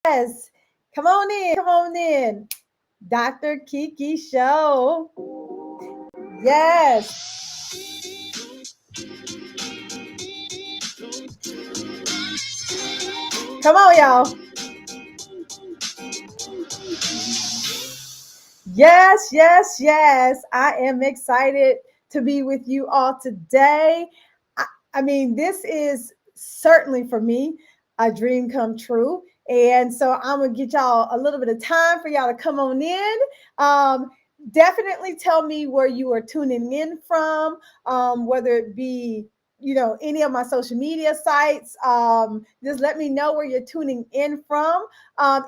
Yes. Come on in. Come on in. Dr. Kiki Show. Yes. Come on, y'all. Yes, yes, yes. I am excited to be with you all today. I mean, this is certainly for me a dream come true. And so I'm going to get y'all a little bit of time for y'all to come on in. Um, Definitely tell me where you are tuning in from, whether it be any of my social media sites. Just let me know where you're tuning in from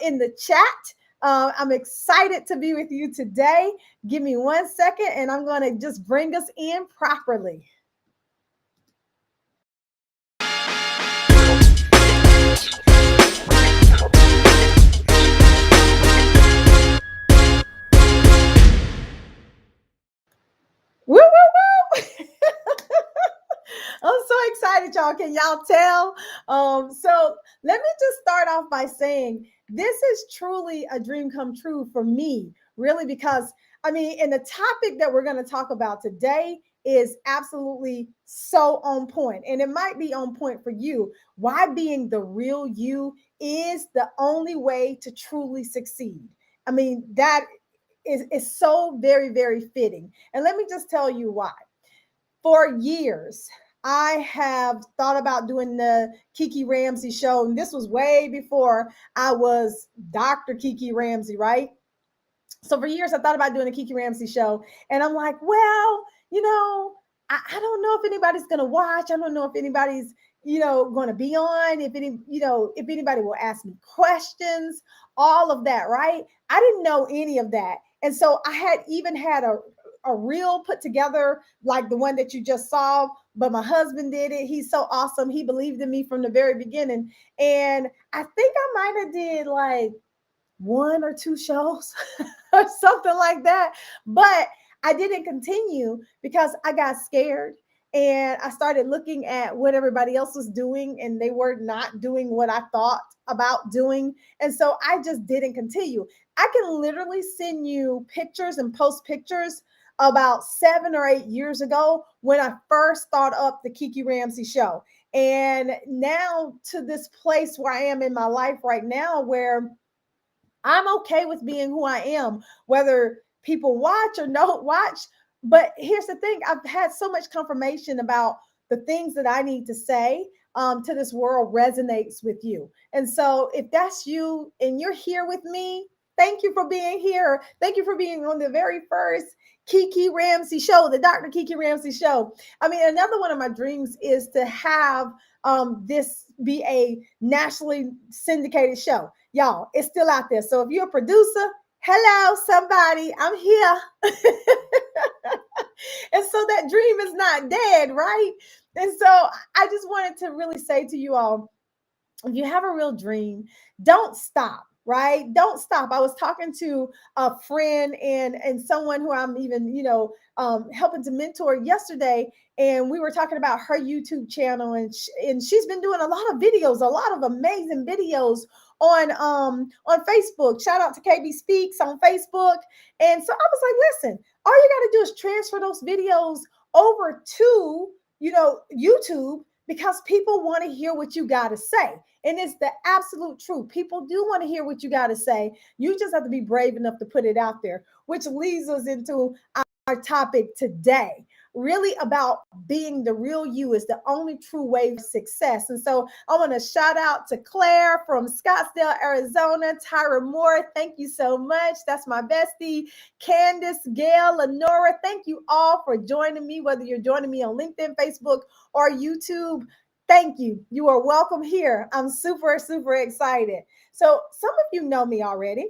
in the chat. I'm excited to be with you today. Give me 1 second and I'm going to just bring us in properly. Woo, woo, woo. I'm so excited, y'all. Can y'all tell? So let me just start off by saying this is truly a dream come true for me, really, because I mean, and the topic that we're going to talk about today is absolutely so on point, and it might be on point for you. Why being the real you is the only way to truly succeed. I mean, that is so very, very fitting. And let me just tell you why. For years, I have thought about doing the Kiki Ramsey show. And this was way before I was Dr. Kiki Ramsey, right? So for years, I thought about doing a Kiki Ramsey show. And I'm like, well, I don't know if anybody's going to watch. I don't know if anybody's, going to be on, if anybody will ask me questions, all of that, right? I didn't know any of that. And so I had even had a reel put together like the one that you just saw, but my husband did it. He's so awesome. He believed in me from the very beginning. And I think I might have did like one or two shows or something like that. But I didn't continue because I got scared and I started looking at what everybody else was doing and they were not doing what I thought about doing. And so I just didn't continue. I can literally send you pictures and post pictures about 7 or 8 years ago when I first thought up the Kiki Ramsey show. And now to this place where I am in my life right now, where I'm okay with being who I am, whether people watch or don't watch. But here's the thing, I've had so much confirmation about the things that I need to say to this world resonates with you. And so if that's you and you're here with me, thank you for being here. Thank you for being on the very first Kiki Ramsey show, the Dr. Kiki Ramsey show. I mean, another one of my dreams is to have this be a nationally syndicated show. Y'all, it's still out there. So if you're a producer, hello, somebody, I'm here. And so that dream is not dead, right? And so I just wanted to really say to you all, if you have a real dream, don't stop. Right? Don't stop. I was talking to a friend and someone who I'm even, helping to mentor yesterday. And we were talking about her YouTube channel and she's been doing a lot of videos, a lot of amazing videos on Facebook. Shout out to KB Speaks on Facebook. And so I was like, listen, all you got to do is transfer those videos over to, YouTube, because people want to hear what you got to say. And it's the absolute truth. People do want to hear what you got to say. You just have to be brave enough to put it out there, which leads us into our topic today. Really about being the real you is the only true way of success. And so I want to shout out to Claire from Scottsdale, Arizona, Tyra Moore. Thank you so much. That's my bestie. Candace, Gail, Lenora. Thank you all for joining me, whether you're joining me on LinkedIn, Facebook, or YouTube. Thank you. You are welcome here. I'm super, super excited. So some of you know me already.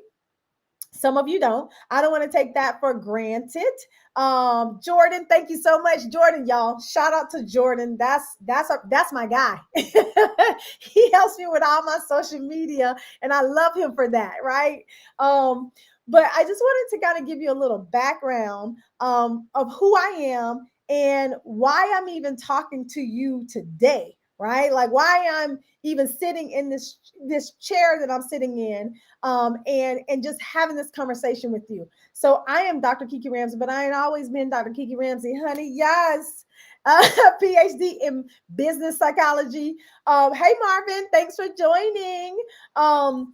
Some of you don't. I don't want to take that for granted. Jordan, thank you so much, Jordan. Y'all, shout out to Jordan. That's my guy. He helps me with all my social media, and I love him for that. Right. But I just wanted to kind of give you a little background of who I am and why I'm even talking to you today. Right? Like why I'm even sitting in this chair that I'm sitting in, and just having this conversation with you. So I am Dr. Kiki Ramsey, but I ain't always been Dr. Kiki Ramsey, honey. Yes. Uh, PhD in business psychology. Hey Marvin, thanks for joining. Um,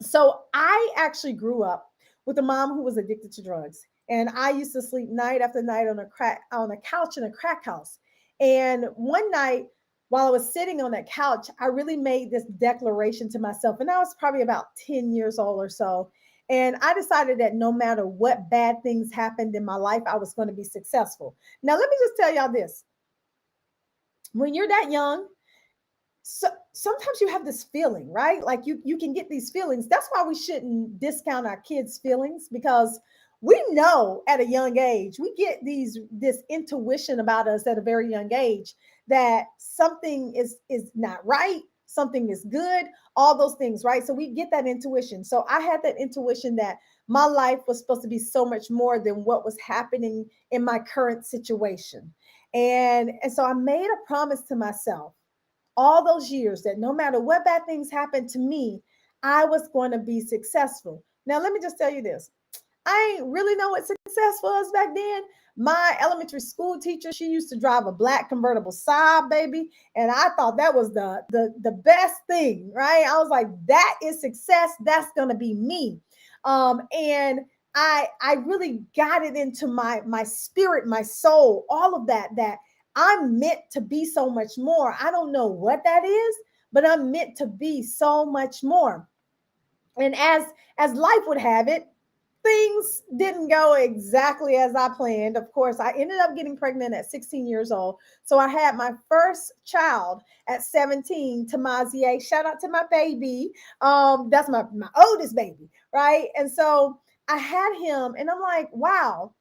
so I actually grew up with a mom who was addicted to drugs, and I used to sleep night after night on a couch in a crack house. And one night, while I was sitting on that couch, I really made this declaration to myself, and I was probably about 10 years old or so. And I decided that no matter what bad things happened in my life, I was going to be successful. Now, let me just tell y'all this: when you're that young, so sometimes you have this feeling, right? Like you can get these feelings. That's why we shouldn't discount our kids' feelings, because we know at a young age, we get this intuition about us at a very young age that something is not right, something is good, all those things, right? So we get that intuition. So I had that intuition that my life was supposed to be so much more than what was happening in my current situation. And so I made a promise to myself all those years that no matter what bad things happened to me, I was going to be successful. Now, let me just tell you this: I ain't really know what success was back then. My elementary school teacher, she used to drive a black convertible Saab, baby, and I thought that was the best thing, right? I was like, that is success. That's gonna be me. And I really got it into my spirit, my soul, all of that I'm meant to be so much more. I don't know what that is, but I'm meant to be so much more. And as life would have it, things didn't go exactly as I planned. Of course, I ended up getting pregnant at 16 years old. So I had my first child at 17, Tamazier. Shout out to my baby. That's my oldest baby, right? And so I had him, and I'm like, wow,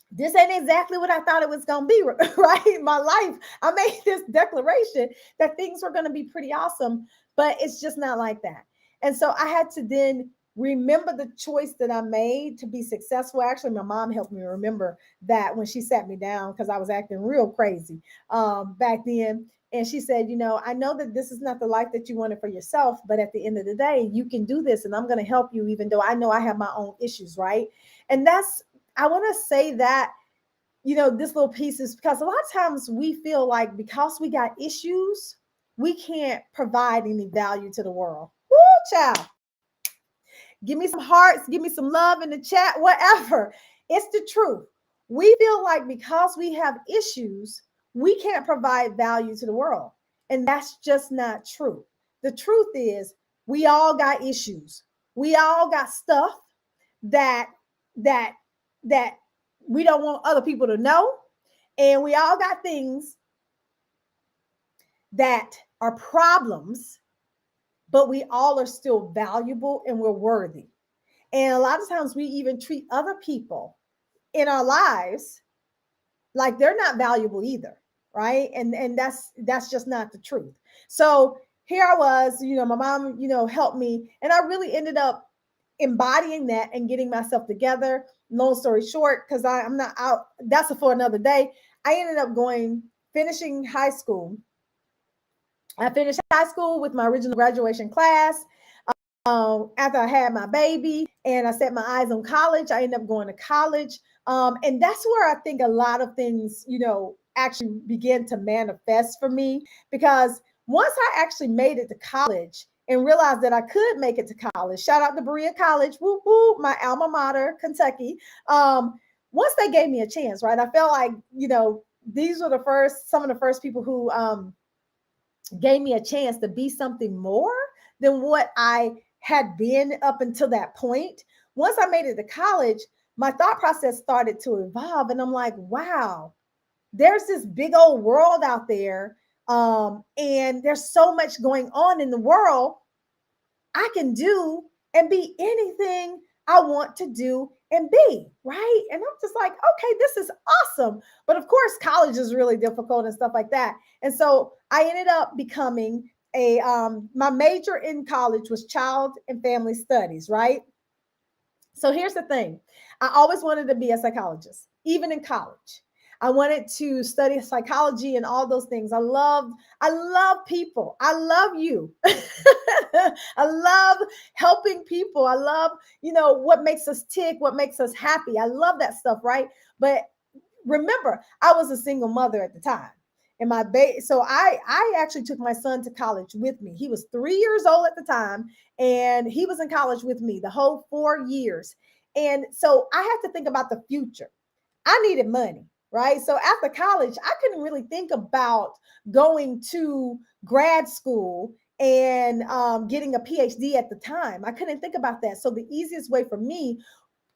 this ain't exactly what I thought it was going to be, right? My life, I made this declaration that things were going to be pretty awesome, but it's just not like that. And so I had to then remember the choice that I made to be successful. Actually, my mom helped me remember that when she sat me down, because I was acting real crazy back then. And she said, I know that this is not the life that you wanted for yourself, but at the end of the day, you can do this, and I'm going to help you, even though I know I have my own issues, right? And I want to say that, this little piece is because a lot of times we feel like because we got issues, we can't provide any value to the world. Woo, child. Give me some hearts, give me some love in the chat, whatever. It's the truth. We feel like because we have issues, we can't provide value to the world. And that's just not true. The truth is, we all got issues. We all got stuff that that that we don't want other people to know, and we all got things that are problems, but we all are still valuable and we're worthy. And a lot of times we even treat other people in our lives like they're not valuable either, right? And that's just not the truth. So here I was, my mom, helped me, and I really ended up embodying that and getting myself together. Long story short, because I'm not out, that's for another day. I ended up finishing high school. I finished high school with my original graduation class. After I had my baby and I set my eyes on college, I ended up going to college. And that's where I think a lot of things, actually began to manifest for me, because once I actually made it to college and realized that I could make it to college, shout out to Berea College, woo woo, my alma mater, Kentucky. Once they gave me a chance, right, I felt like, these were some of the first people who gave me a chance to be something more than what I had been up until that point. Once I made it to college, my thought process started to evolve, and I'm like, wow, there's this big old world out there, and there's so much going on in the world. I can do and be anything I want to do and be, right? And I'm just like, okay, this is awesome. But of course, college is really difficult and stuff like that. And so I ended up becoming my major in college was child and family studies, right? So here's the thing. I always wanted to be a psychologist, even in college. I wanted to study psychology and all those things. I love people. I love you. I love helping people. I love, what makes us tick, what makes us happy. I love that stuff, right? But remember, I was a single mother at the time. And so I actually took my son to college with me. He was 3 years old at the time, and he was in college with me the whole 4 years. And so I had to think about the future. I needed money, right? So after college, I couldn't really think about going to grad school and getting a PhD at the time. I couldn't think about that. So the easiest way for me,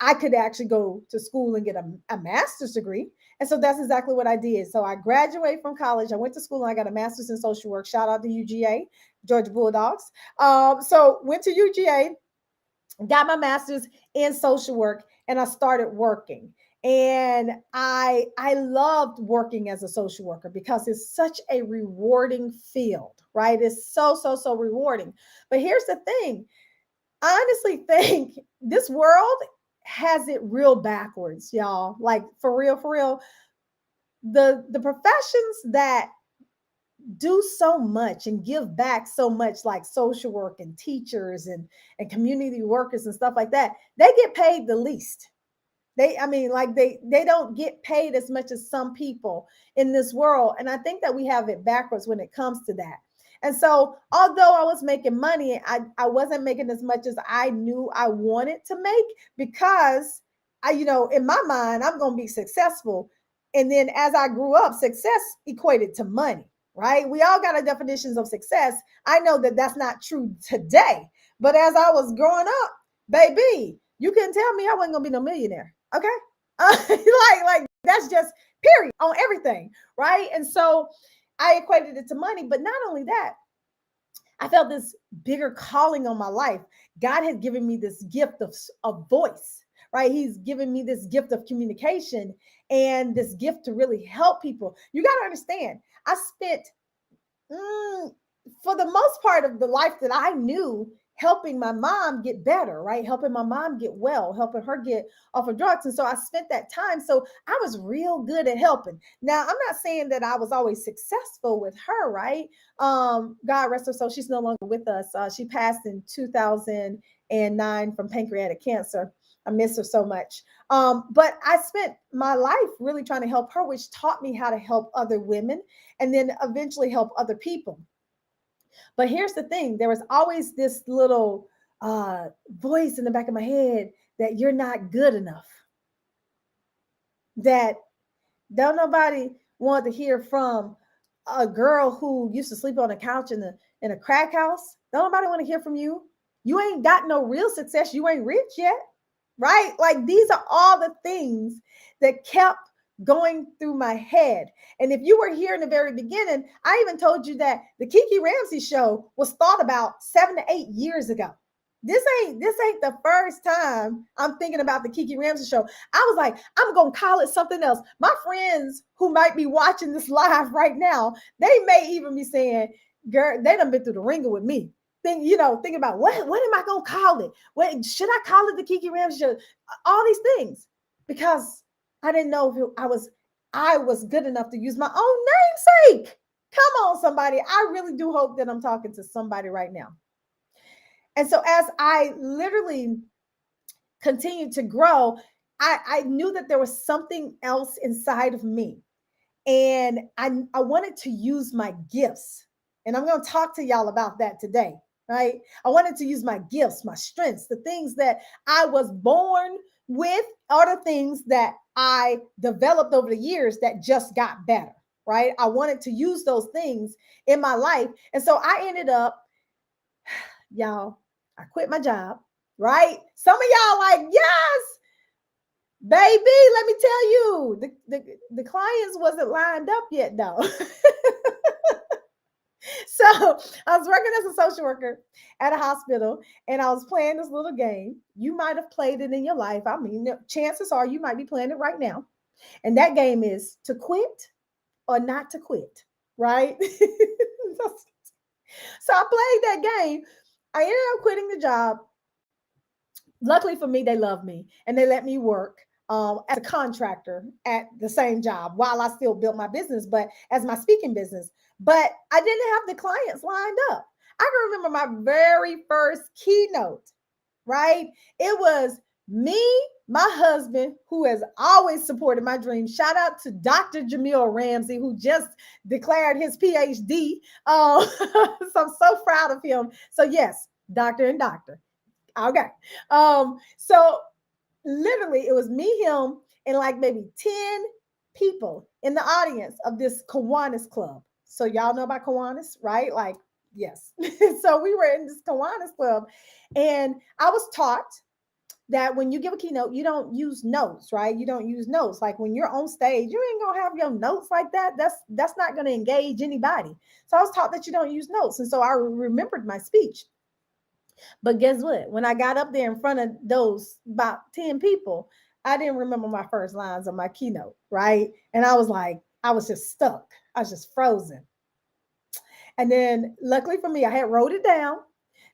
I could actually go to school and get a master's degree. And so that's exactly what I did. So I graduated from college. I went to school and I got a master's in social work. Shout out to UGA, Georgia Bulldogs. So went to UGA, got my master's in social work, and I started working. And I loved working as a social worker because it's such a rewarding field, right? It's so rewarding. But here's the thing. I honestly think this world has it real backwards, y'all. Like for real, for real. The professions that do so much and give back so much, like social work and teachers and community workers and stuff like that, they get paid the least. They don't get paid as much as some people in this world. And I think that we have it backwards when it comes to that. And so although I was making money, I wasn't making as much as I knew I wanted to make, because in my mind, I'm going to be successful. And then as I grew up, success equated to money, right? We all got our definitions of success. I know that that's not true today. But as I was growing up, baby, you couldn't tell me I wasn't going to be no millionaire. Okay. Like that's just period on everything. Right. And so I equated it to money, but not only that, I felt this bigger calling on my life. God had given me this gift of voice, right? He's given me this gift of communication and this gift to really help people. You got to understand, I spent, for the most part of the life that I knew, helping my mom get better, right? Helping my mom get well, helping her get off of drugs. And so I spent that time. So I was real good at helping. Now, I'm not saying that I was always successful with her, right? God rest her soul. She's no longer with us. She passed in 2009 from pancreatic cancer. I miss her so much. But I spent my life really trying to help her, which taught me how to help other women and then eventually help other people. But here's the thing, there was always this little voice in the back of my head that you're not good enough. That don't nobody want to hear from a girl who used to sleep on a couch in a crack house. Don't nobody want to hear from you. You ain't got no real success. You ain't rich yet, right? Like these are all the things that kept going through my head. And if you were here in the very beginning, I even told you that the Kiki Ramsey show was thought about 7 to 8 years ago. This ain't the first time I'm thinking about the Kiki Ramsey show. I was like, I'm going to call it something else. My friends who might be watching this live right now, they may even be saying, girl, they done been through the ringer with me. Thinking about what am I going to call it? What should I call it? The Kiki Ramsey show? All these things, because I didn't know if I was good enough to use my own namesake. Come on, somebody. I really do hope that I'm talking to somebody right now. And so as I literally continued to grow, I knew that there was something else inside of me. And I wanted to use my gifts. And I'm going to talk to y'all about that today, right? I wanted to use my gifts, my strengths, the things that I was born with, are the things that I developed over the years that just got better, right? I wanted to use those things in my life. And so I ended up, y'all, I quit my job, right? Some of y'all like, yes, baby, let me tell you, the clients wasn't lined up yet, though. So I was working as a social worker at a hospital, and I was playing this little game. You might have played it in your life. I mean, chances are you might be playing it right now. And that game is to quit or not to quit, right? So I played that game. I ended up quitting the job. Luckily for me, they loved me and they let me work. as a contractor at the same job while I still built my business, but as my speaking business. But I didn't have the clients lined up. I can remember my very first keynote, right? It was me, my husband, who has always supported my dream. Shout out to Dr. Jamil Ramsey, who just declared his PhD. So I'm so proud of him. So yes, doctor and doctor. Okay. So literally it was me, him, and like maybe 10 people in the audience of this Kiwanis club. So y'all know about Kiwanis, right? Like, yes. So we were in this Kiwanis club, and I was taught that when you give a keynote, you don't use notes, right? You don't use notes. Like when you're on stage, you ain't gonna have your notes like that. That's not gonna engage anybody. So I was taught that you don't use notes. And so I remembered my speech. But guess what? When I got up there in front of those about 10 people, I didn't remember my first lines of my keynote, right? And I was like, I was just stuck. I was just frozen. And then luckily for me, I had wrote it down.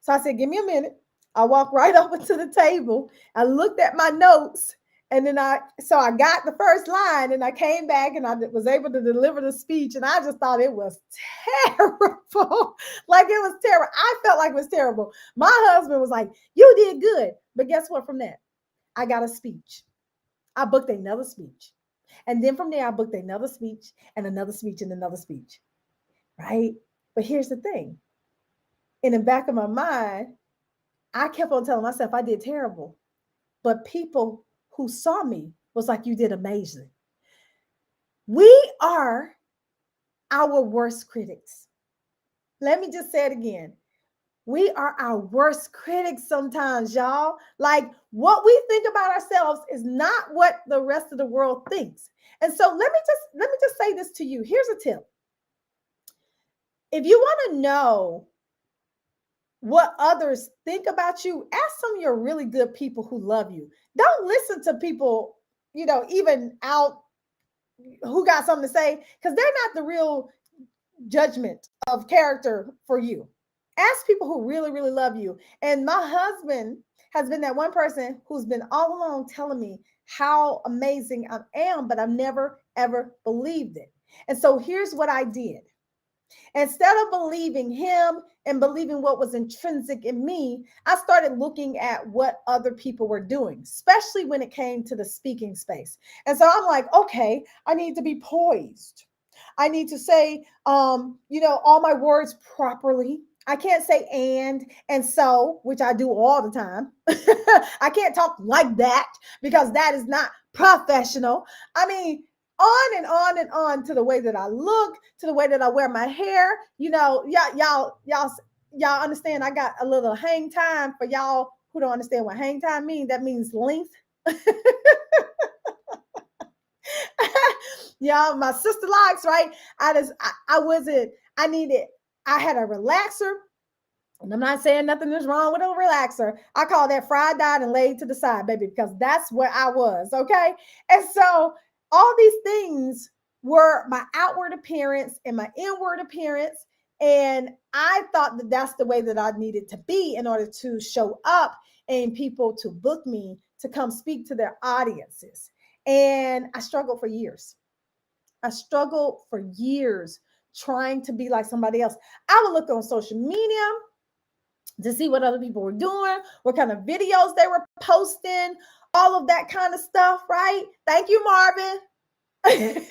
So I said, give me a minute. I walked right over to the table. I looked at my notes, and then I got the first line, and I came back and I was able to deliver the speech. And I just thought it was terrible. Like it was terrible. I felt like it was terrible. My husband was like, you did good. But guess what? From that, I got a speech. I booked another speech. And then from there, I booked another speech and another speech and another speech. Right? But here's the thing. In the back of my mind, I kept on telling myself I did terrible. But people who saw me was like, you did amazing. We are our worst critics. Let me just say it again. We are our worst critics sometimes, y'all. Like what we think about ourselves is not what the rest of the world thinks. And so let me just say this to you. Here's a tip. If you want to know what others think about you, ask some of your really good people who love you. Don't listen to people, even out who got something to say, because they're not the real judgment of character for you. Ask people who really, really love you. And my husband has been that one person who's been all along telling me how amazing I am, but I've never, ever believed it. And so here's what I did. Instead of believing him and believing what was intrinsic in me, I started looking at what other people were doing, especially when it came to the speaking space. And so I'm like, okay, I need to be poised. I need to say, all my words properly. I can't say and so, which I do all the time. I can't talk like that because that is not professional. I mean, on and on and on, to the way that I look, to the way that I wear my hair. Y'all understand I got a little hang time. For y'all who don't understand what hang time means, that means length. Y'all, my sister likes, right? I had a relaxer. And I'm not saying nothing is wrong with a relaxer. I call that fried died and laid to the side, baby, because that's where I was. Okay. And so all these things were my outward appearance and my inward appearance. And I thought that that's the way that I needed to be in order to show up and people to book me to come speak to their audiences. And I struggled for years. Trying to be like somebody else. I would look on social media to see what other people were doing, what kind of videos they were posting, all of that kind of stuff, right? Thank you, Marvin. Right?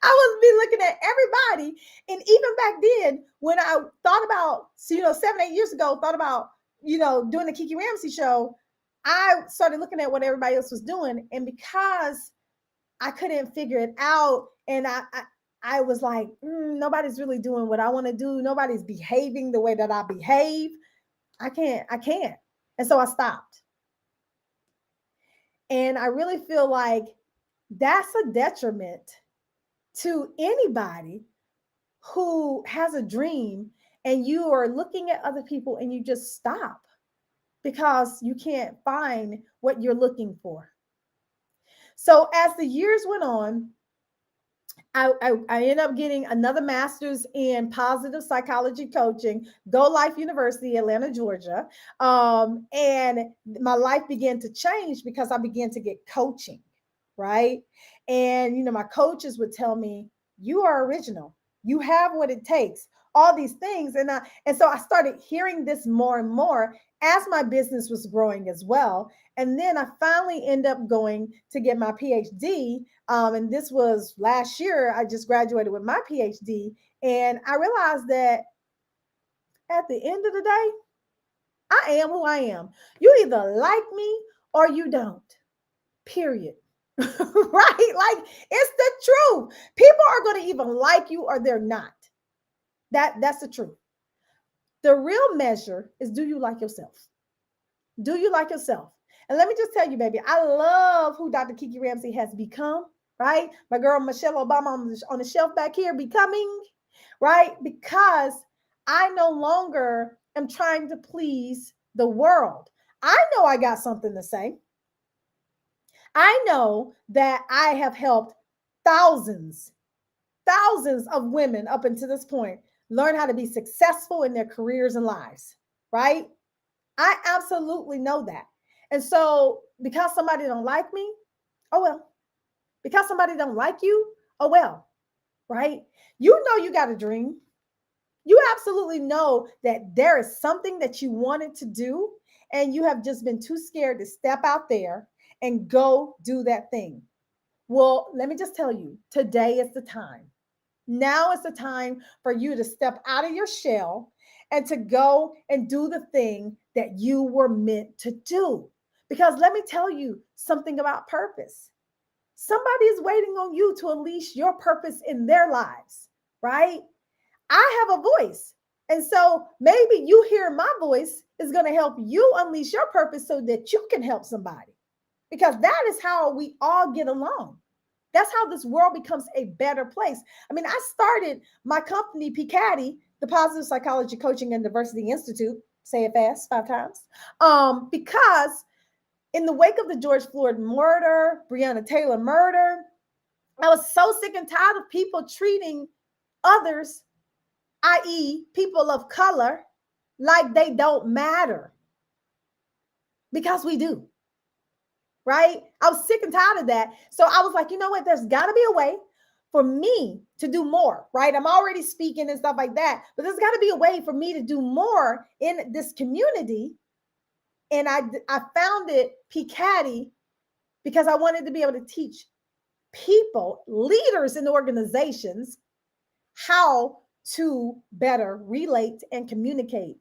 I was be looking at everybody. And even back then, when I thought about, 7-8 years ago, thought about, doing the Kiki Ramsey show, I started looking at what everybody else was doing. And because I couldn't figure it out, and I was like, nobody's really doing what I want to do. Nobody's behaving the way that I behave. I can't. And so I stopped. And I really feel like that's a detriment to anybody who has a dream and you are looking at other people and you just stop because you can't find what you're looking for. So as the years went on, I ended up getting another master's in positive psychology coaching, Go Life University, Atlanta, Georgia. And my life began to change because I began to get coaching, right? And, my coaches would tell me, you are original. You have what it takes, all these things. And so I started hearing this more and more as my business was growing as well. And then I finally end up going to get my PhD. And this was last year. I just graduated with my PhD. And I realized that at the end of the day, I am who I am. You either like me or you don't, period. Right? Like, it's the truth. People are going to even like you or they're not. That's the truth. The real measure is, do you like yourself? Do you like yourself? And let me just tell you, baby, I love who Dr. Kiki Ramsey has become, right? My girl Michelle Obama on the shelf back here, becoming, right? Because I no longer am trying to please the world. I know I got something to say. I know that I have helped thousands, thousands of women up until this point learn how to be successful in their careers and lives, right? I absolutely know that. And so because somebody don't like me, oh well. Because somebody don't like you, oh well, right? You know you got a dream. You absolutely know that there is something that you wanted to do and you have just been too scared to step out there and go do that thing. Well, let me just tell you, today is the time. Now is the time for you to step out of your shell and to go and do the thing that you were meant to do. Because let me tell you something about purpose. Somebody is waiting on you to unleash your purpose in their lives, right? I have a voice. And so maybe you hearing my voice is going to help you unleash your purpose so that you can help somebody. Because that is how we all get along. That's how this world becomes a better place. I mean, I started my company, PCADI, the Positive Psychology Coaching and Diversity Institute, say it fast 5 times, because in the wake of the George Floyd murder, Breonna Taylor murder, I was so sick and tired of people treating others, i.e., people of color, like they don't matter, because we do. Right? I was sick and tired of that. So I was like, you know what? There's got to be a way for me to do more, right? I'm already speaking and stuff like that, but there's got to be a way for me to do more in this community. And I founded PCADI because I wanted to be able to teach people, leaders in organizations, how to better relate and communicate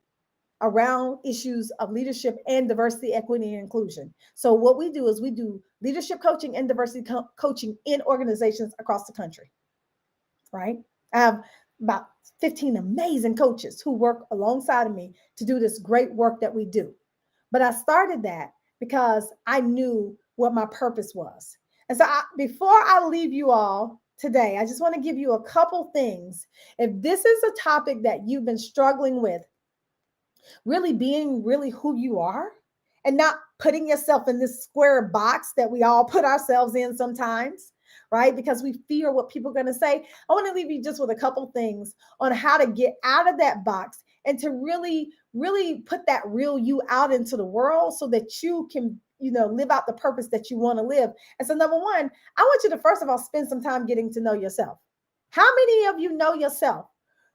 around issues of leadership and diversity, equity, and inclusion. So what we do is we do leadership coaching and diversity coaching in organizations across the country, right? I have about 15 amazing coaches who work alongside of me to do this great work that we do. But I started that because I knew what my purpose was. And so before I leave you all today, I just want to give you a couple things. If this is a topic that you've been struggling with, really being really who you are and not putting yourself in this square box that we all put ourselves in sometimes, right? Because we fear what people are going to say. I want to leave you just with a couple things on how to get out of that box and to really, really put that real you out into the world so that you can, live out the purpose that you want to live. And so number one, I want you to first of all spend some time getting to know yourself. How many of you know yourself?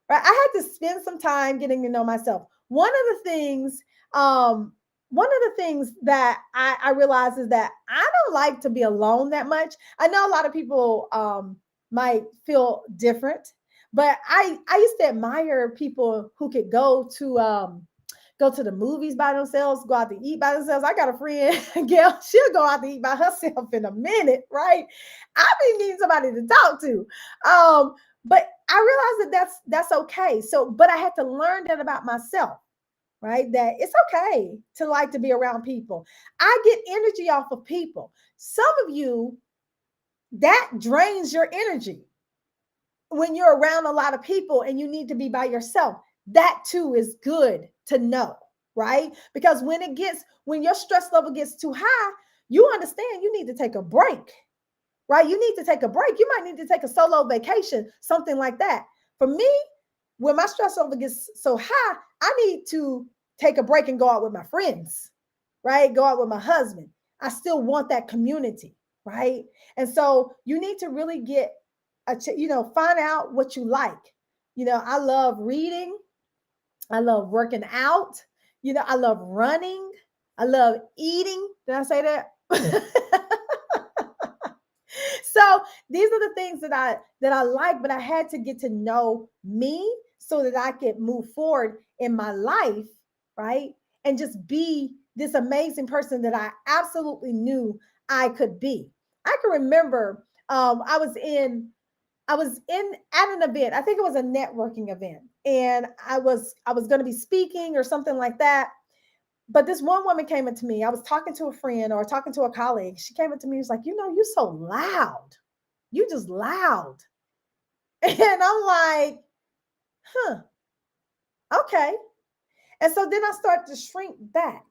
Right? I had to spend some time getting to know myself. One of the things that I realize is that I don't like to be alone that much. I know a lot of people might feel different, but I used to admire people who could go to the movies by themselves, go out to eat by themselves. I got a friend, Gail, she'll go out to eat by herself in a minute, right? I be needing somebody to talk to. But I realized that that's okay. So, but I had to learn that about myself, right? That it's okay to like to be around people. I get energy off of people. Some of you, that drains your energy when you're around a lot of people and you need to be by yourself. That too is good to know, right? Because when your stress level gets too high, you understand you need to take a break. right? You need to take a break. You might need to take a solo vacation, something like that. For me, when my stress level gets so high, I need to take a break and go out with my friends, right? Go out with my husband. I still want that community, right? And so you need to really get find out what you like. I love reading. I love working out. I love running. I love eating. Did I say that? So these are the things that I like, but I had to get to know me so that I could move forward in my life, right? And just be this amazing person that I absolutely knew I could be. I can remember I was in at an event. I think it was a networking event, and I was going to be speaking or something like that. But this one woman came up to me. I was talking to a friend or talking to a colleague. She came up to me and was like, you're so loud. You just loud. And I'm like, huh, okay. And so then I start to shrink back.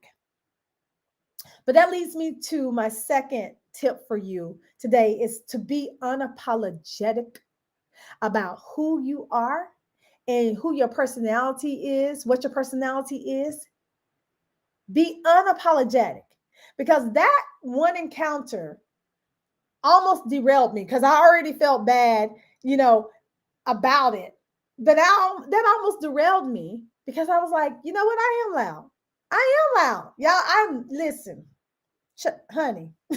But that leads me to my second tip for you today is to be unapologetic about who you are and who your personality is, what your personality is. Be unapologetic, because that one encounter almost derailed me because I already felt bad, about it. But now that almost derailed me because I was like, you know what? I am loud. I am loud. Y'all, listen, honey, I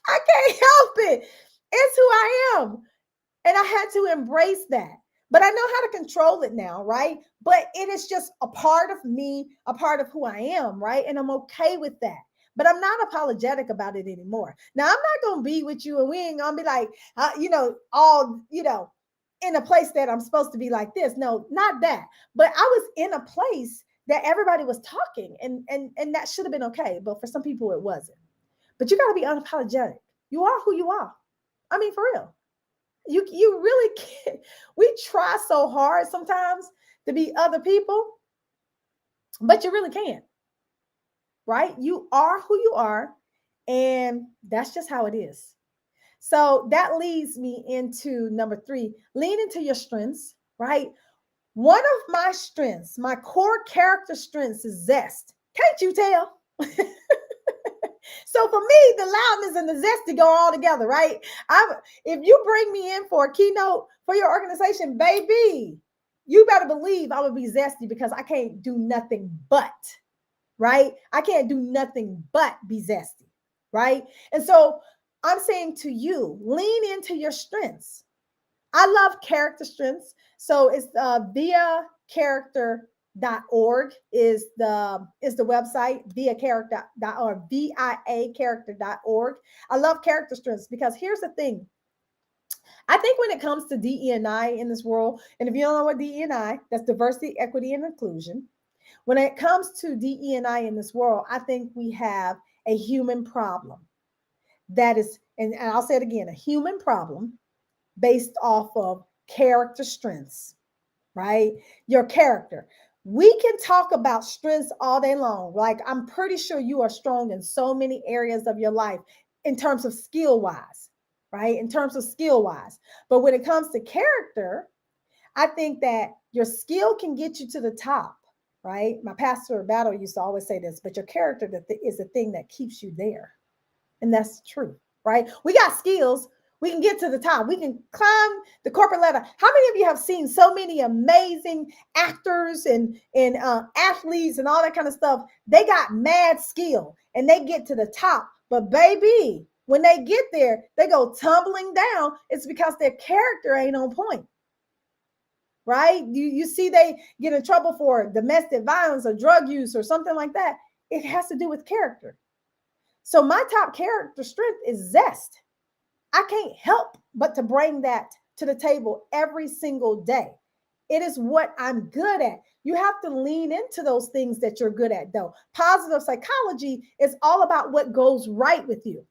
can't help it. It's who I am. And I had to embrace that. But I know how to control it now, right? But it is just a part of me, a part of who I am, right? And I'm okay with that. But I'm not apologetic about it anymore. Now, I'm not going to be with you and we ain't going to be like, all, in a place that I'm supposed to be like this. No, not that. But I was in a place that everybody was talking and that should have been okay. But for some people, it wasn't. But you got to be unapologetic. You are who you are. I mean, for real. You really can't. We try so hard sometimes to be other people, but you really can't, right? You are who you are, and that's just how it is. So that leads me into number 3, lean into your strengths, right? One of my strengths, my core character strengths is zest. Can't you tell? So for me, the loudness and the zesty go all together, right? If you bring me in for a keynote for your organization, baby, you better believe I would be zesty because I can't do nothing but, right? I can't do nothing but be zesty, right? And so I'm saying to you, lean into your strengths. I love character strengths. So it's via character.org is the website, via character.org, VIA character.org. I love character strengths because here's the thing. I think when it comes to DE&I in this world, and if you don't know what DE&I, that's diversity, equity, and inclusion. When it comes to DE&I in this world, I think we have a human problem that is, and I'll say it again, a human problem based off of character strengths, right? Your character. We can talk about strengths all day long. Like, I'm pretty sure you are strong in so many areas of your life in terms of skill wise, right? In terms of skill wise. But when it comes to character, I think that your skill can get you to the top, right? My pastor Battle used to always say this, but your character is the thing that keeps you there. And that's true, right? We got skills. We can get to the top. We can climb the corporate ladder. How many of you have seen so many amazing actors and athletes and all that kind of stuff? They got mad skill and they get to the top. But baby, when they get there, they go tumbling down. It's because their character ain't on point, right? You see they get in trouble for domestic violence or drug use or something like that. It has to do with character. So my top character strength is zest. I can't help but to bring that to the table every single day. It is what I'm good at. You have to lean into those things that you're good at, though. Positive psychology is all about what goes right with you.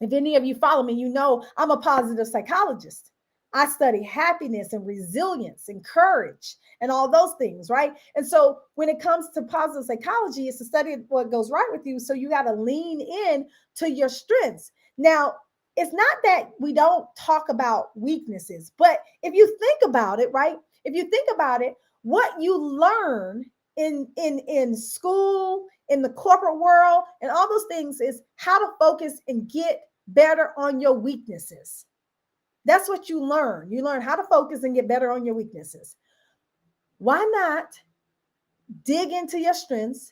If any of you follow me, you know I'm a positive psychologist, I study happiness and resilience and courage and all those things, right? And so when it comes to positive psychology, it's to study what goes right with you. So you got to lean in to your strengths. Now, it's not that we don't talk about weaknesses, but if you think about it, right? If you think about it, what you learn in school, in the corporate world, and all those things is how to focus and get better on your weaknesses. That's what you learn. You learn how to focus and get better on your weaknesses. Why not dig into your strengths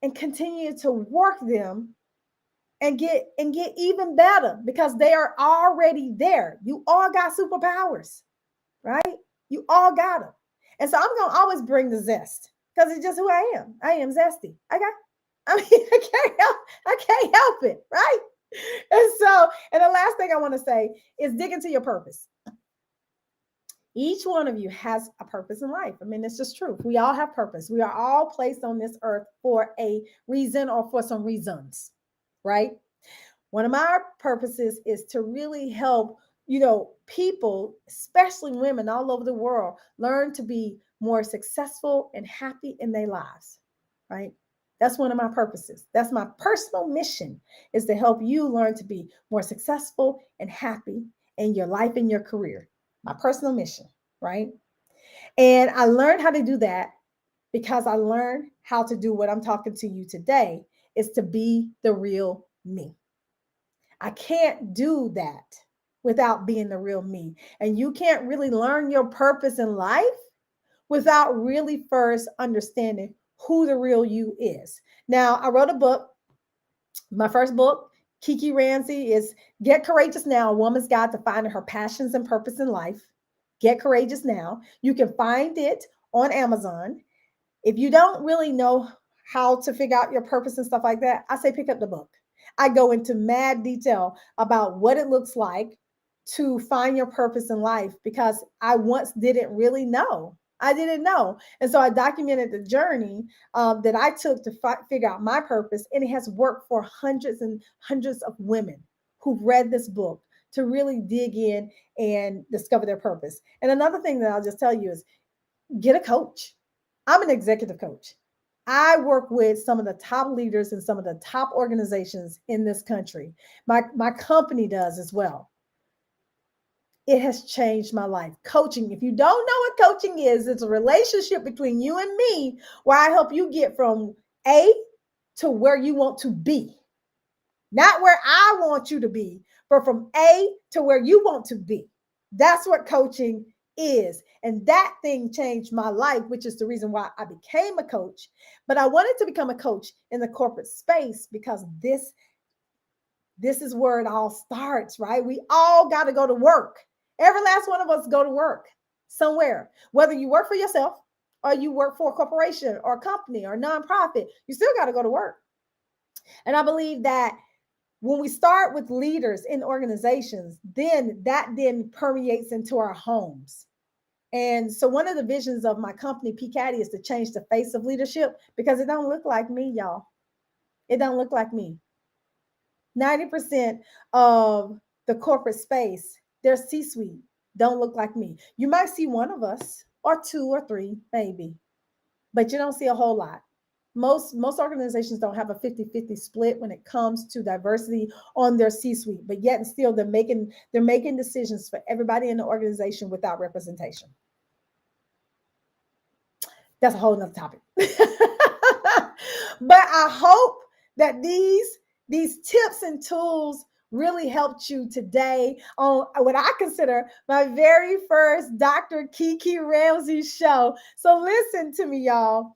and continue to work them and get even better because they are already there. You all got superpowers, right? You all got them. And so I'm going to always bring the zest because it's just who I am. I am zesty. I mean, I can't help it, right? And the last thing I want to say is dig into your purpose. Each one of you has a purpose in life. I mean, it's just true. We all have purpose. We are all placed on this earth for a reason or for some reasons, right? One of my purposes is to really help, people, especially women all over the world, learn to be more successful and happy in their lives, right? That's one of my purposes. That's my personal mission, is to help you learn to be more successful and happy in your life and your career. My personal mission, right? And I learned how to do that because I learned how to do what I'm talking to you today, is to be the real me. I can't do that without being the real me. And you can't really learn your purpose in life without really first understanding who the real you is. Now, I wrote a book, my first book, Kiki Ramsey, is Get Courageous Now, A Woman's Guide to Finding Her Passions and Purpose in Life. Get Courageous Now. You can find it on Amazon. If you don't really know how to figure out your purpose and stuff like that, I say pick up the book. I go into mad detail about what it looks like to find your purpose in life because I once didn't really know. I didn't know. And so I documented the journey that I took to figure out my purpose. And it has worked for hundreds and hundreds of women who've read this book to really dig in and discover their purpose. And another thing that I'll just tell you is get a coach. I'm an executive coach. I work with some of the top leaders in some of the top organizations in this country. My company does as well. It has changed my life. Coaching, if you don't know what coaching is, it's a relationship between you and me where I help you get from A to where you want to be. Not where I want you to be, but from A to where you want to be. That's what coaching is. And that thing changed my life, which is the reason why I became a coach. But I wanted to become a coach in the corporate space because this is where it all starts, right? We all got to go to work. Every last one of us go to work somewhere, whether you work for yourself or you work for a corporation or a company or a nonprofit, you still got to go to work. And I believe that when we start with leaders in organizations, then that permeates into our homes. And so one of the visions of my company, PCADDY, is to change the face of leadership because it don't look like me, y'all. It don't look like me. 90% of the corporate space, their C-suite, don't look like me. You might see one of us or two or three, maybe, but you don't see a whole lot. Most organizations don't have a 50-50 split when it comes to diversity on their C-suite, but yet and still they're making decisions for everybody in the organization without representation. That's a whole nother topic. But I hope that these tips and tools really helped you today on what I consider my very first Dr. Kiki Ramsey show. So listen to me, y'all.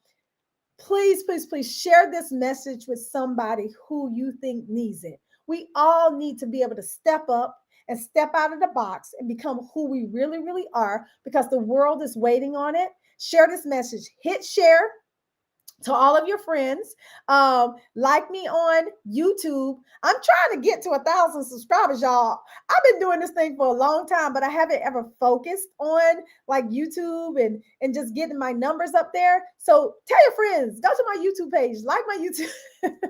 Please, please, please share this message with somebody who you think needs it. We all need to be able to step up and step out of the box and become who we really, really are because the world is waiting on it. Share this message. Hit share to all of your friends. Like me on YouTube. I'm trying to get to 1,000 subscribers, y'all. I've been doing this thing for a long time, but I haven't ever focused on like YouTube and just getting my numbers up there. So tell your friends, go to my YouTube page, like my YouTube,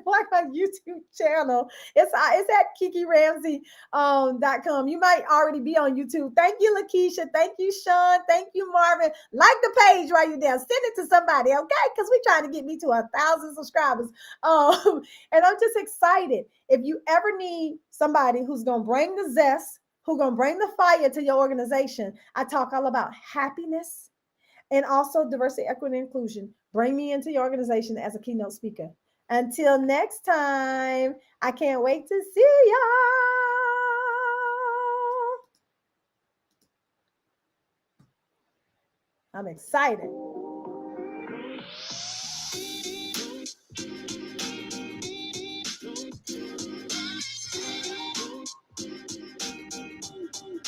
like my YouTube channel. It's at Kiki Ramsey .com. You might already be on YouTube. Thank you, Lakeisha. Thank you, Sean. Thank you, Marvin. Like the page while you're there. Send it to somebody, okay? Because we're trying to get me to 1,000 subscribers. And I'm just excited. If you ever need somebody who's gonna bring the zest, who's gonna bring the fire to your organization, I talk all about happiness and also diversity, equity, and inclusion. Bring me into your organization as a keynote speaker. Until next time, I can't wait to see y'all. I'm excited.